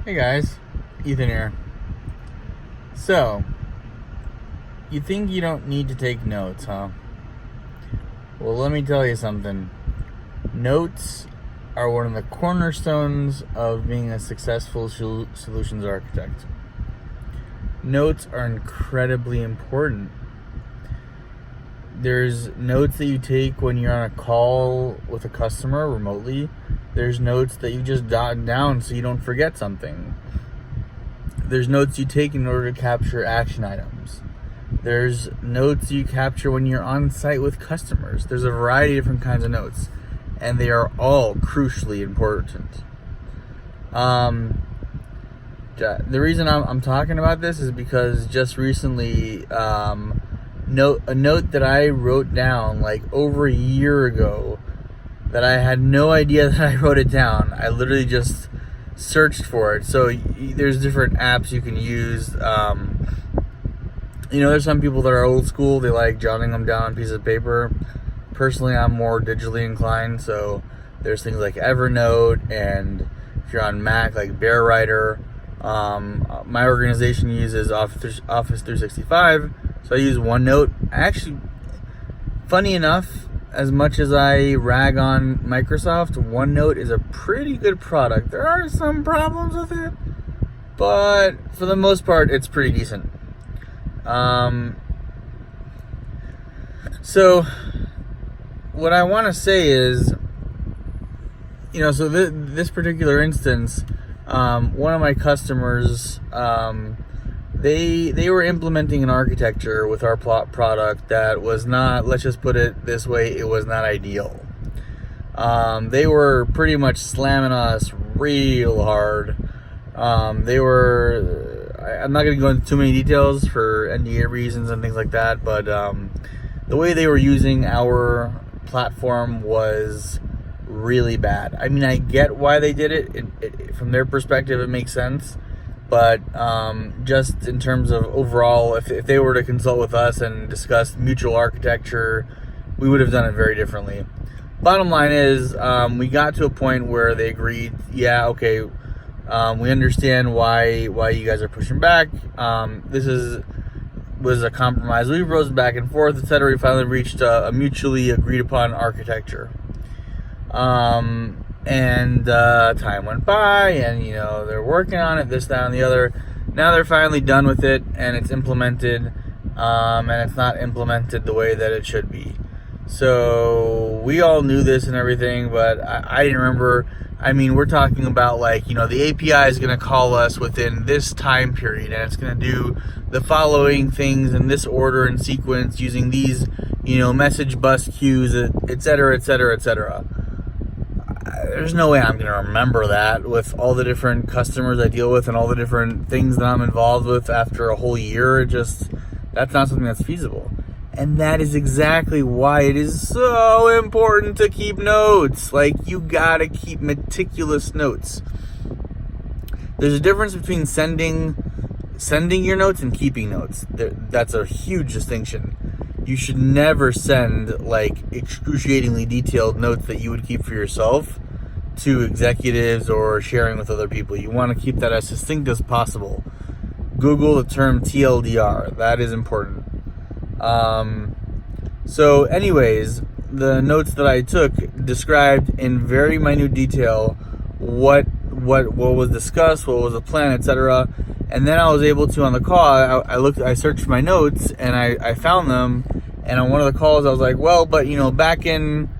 Hey guys, Ethan here. So, you think you don't need to take notes, huh? Well, let me tell you something. Notes are one of the cornerstones of being a successful solutions architect. Notes are incredibly important. There's notes that you take when you're on a call with a customer remotely. There's notes that you just jot down so you don't forget something. There's notes you take in order to capture action items. There's notes you capture when you're on site with customers. There's a variety of different kinds of notes, and they are all crucially important. The reason I'm talking about this is because just recently, a note that I wrote down like over a year ago that I had no idea that I wrote it down. I literally just searched for it. So there's different apps you can use. There's some people that are old school. They like jotting them down on pieces of paper. Personally, I'm more digitally inclined. So there's things like Evernote, and if you're on Mac, like Bear Writer. My organization uses Office 365, so I use OneNote. Actually, funny enough, as much as I rag on Microsoft, OneNote is a pretty good product. There are some problems with it, but for the most part, it's pretty decent. So what I want to say is, so this particular instance, one of my customers, they were implementing an architecture with our product that was not, let's just put it this way, it was not ideal. They were pretty much slamming us real hard. I'm not going to go into too many details for NDA reasons and things like that, but the way they were using our platform was really bad. I mean, I get why they did it. From their perspective, it makes sense. But just in terms of overall, if they were to consult with us and discuss mutual architecture, we would have done it very differently. Bottom line is, we got to a point where they agreed, yeah, okay, we understand why you guys are pushing back. This was a compromise. We rose back and forth, etc. We finally reached a mutually agreed upon architecture. And time went by, and they're working on it, this, that, and the other. Now they're finally done with it, and it's implemented, and it's not implemented the way that it should be. So we all knew this and everything, but I didn't remember. I mean, we're talking about the API is going to call us within this time period, and it's going to do the following things in this order and sequence using these, message bus queues, etc., etc., etc. There's no way I'm going to remember that with all the different customers I deal with and all the different things that I'm involved with after a whole year. That's not something that's feasible. And that is exactly why it is so important to keep notes. You gotta keep meticulous notes. There's a difference between sending your notes and keeping notes. That's a huge distinction. You should never send excruciatingly detailed notes that you would keep for yourself to executives or sharing with other people. You want to keep that as succinct as possible. Google the term TLDR. That is important. So anyways, the notes that I took described in very minute detail what was discussed, what was the plan, etc. And then I was able to, on the call, I searched my notes, and I found them. And on one of the calls, I was like, well, but back in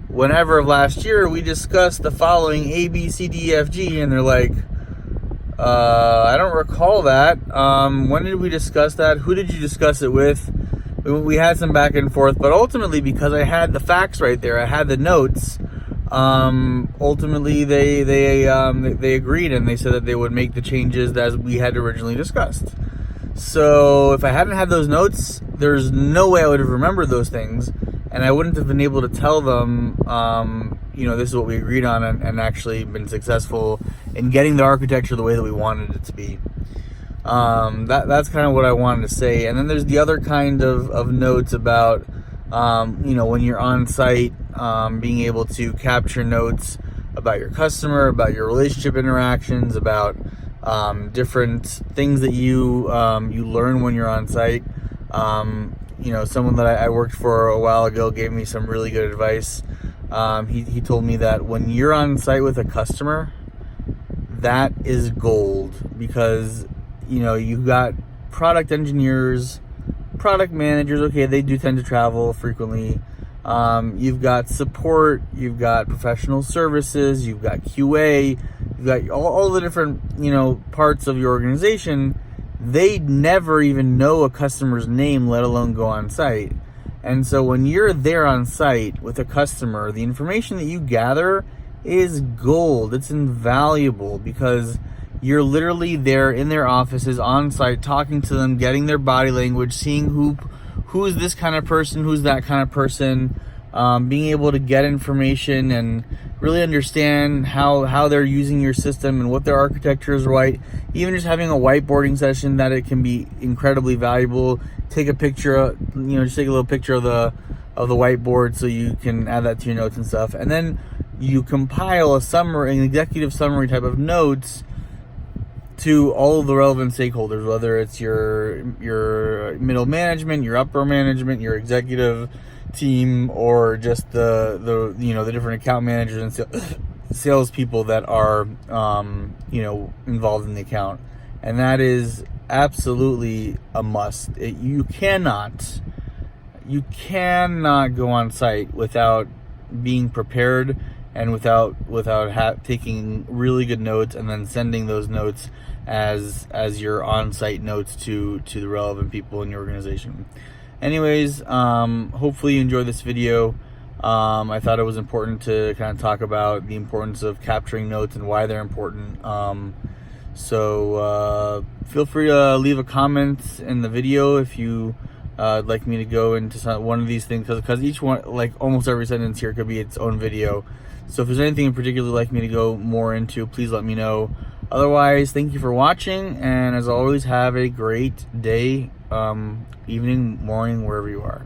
whenever of last year, we discussed the following A, B, C, D, E, F, G. And they're like, I don't recall that. When did we discuss that? Who did you discuss it with? We had some back and forth, but ultimately, because I had the facts right there, I had the notes. Ultimately, they agreed, and they said that they would make the changes as we had originally discussed. So if I hadn't had those notes, there's no way I would have remembered those things, and I wouldn't have been able to tell them, this is what we agreed on, and actually been successful in getting the architecture the way that we wanted it to be. That's kind of what I wanted to say. And then there's the other kind of notes about, when you're on site, being able to capture notes about your customer, about your relationship interactions, about different things that you learn when you're on site. Someone that I worked for a while ago gave me some really good advice. He told me that when you're on site with a customer, that is gold, because you've got product engineers, product managers. Okay, they do tend to travel frequently. You've got support, you've got professional services, you've got QA, you've got all the different parts of your organization. They never even know a customer's name, let alone go on site. And so when you're there on site with a customer, the information that you gather is gold. It's invaluable, because you're literally there in their offices on site, talking to them, getting their body language, seeing who's this kind of person, who's that kind of person, being able to get information and really understand how they're using your system and what their architecture is right. Even just having a whiteboarding session, that it can be incredibly valuable. Take a picture, just take a little picture of the whiteboard so you can add that to your notes and stuff. And then you compile a summary, an executive summary type of notes to all of the relevant stakeholders, whether it's your middle management, your upper management, your executive team, or just the different account managers and salespeople that are involved in the account. And that is absolutely a must. You cannot go on site without being prepared and without taking really good notes and then sending those notes as your on-site notes to the relevant people in your organization. Anyways, hopefully you enjoyed this video. I thought it was important to kind of talk about the importance of capturing notes and why they're important. So feel free to leave a comment in the video if you would like me to go into one of these things, because each one, like almost every sentence here, could be its own video. So if there's anything in particular you'd like me to go more into, please let me know. Otherwise, thank you for watching, and as always, have a great day, evening, morning, wherever you are.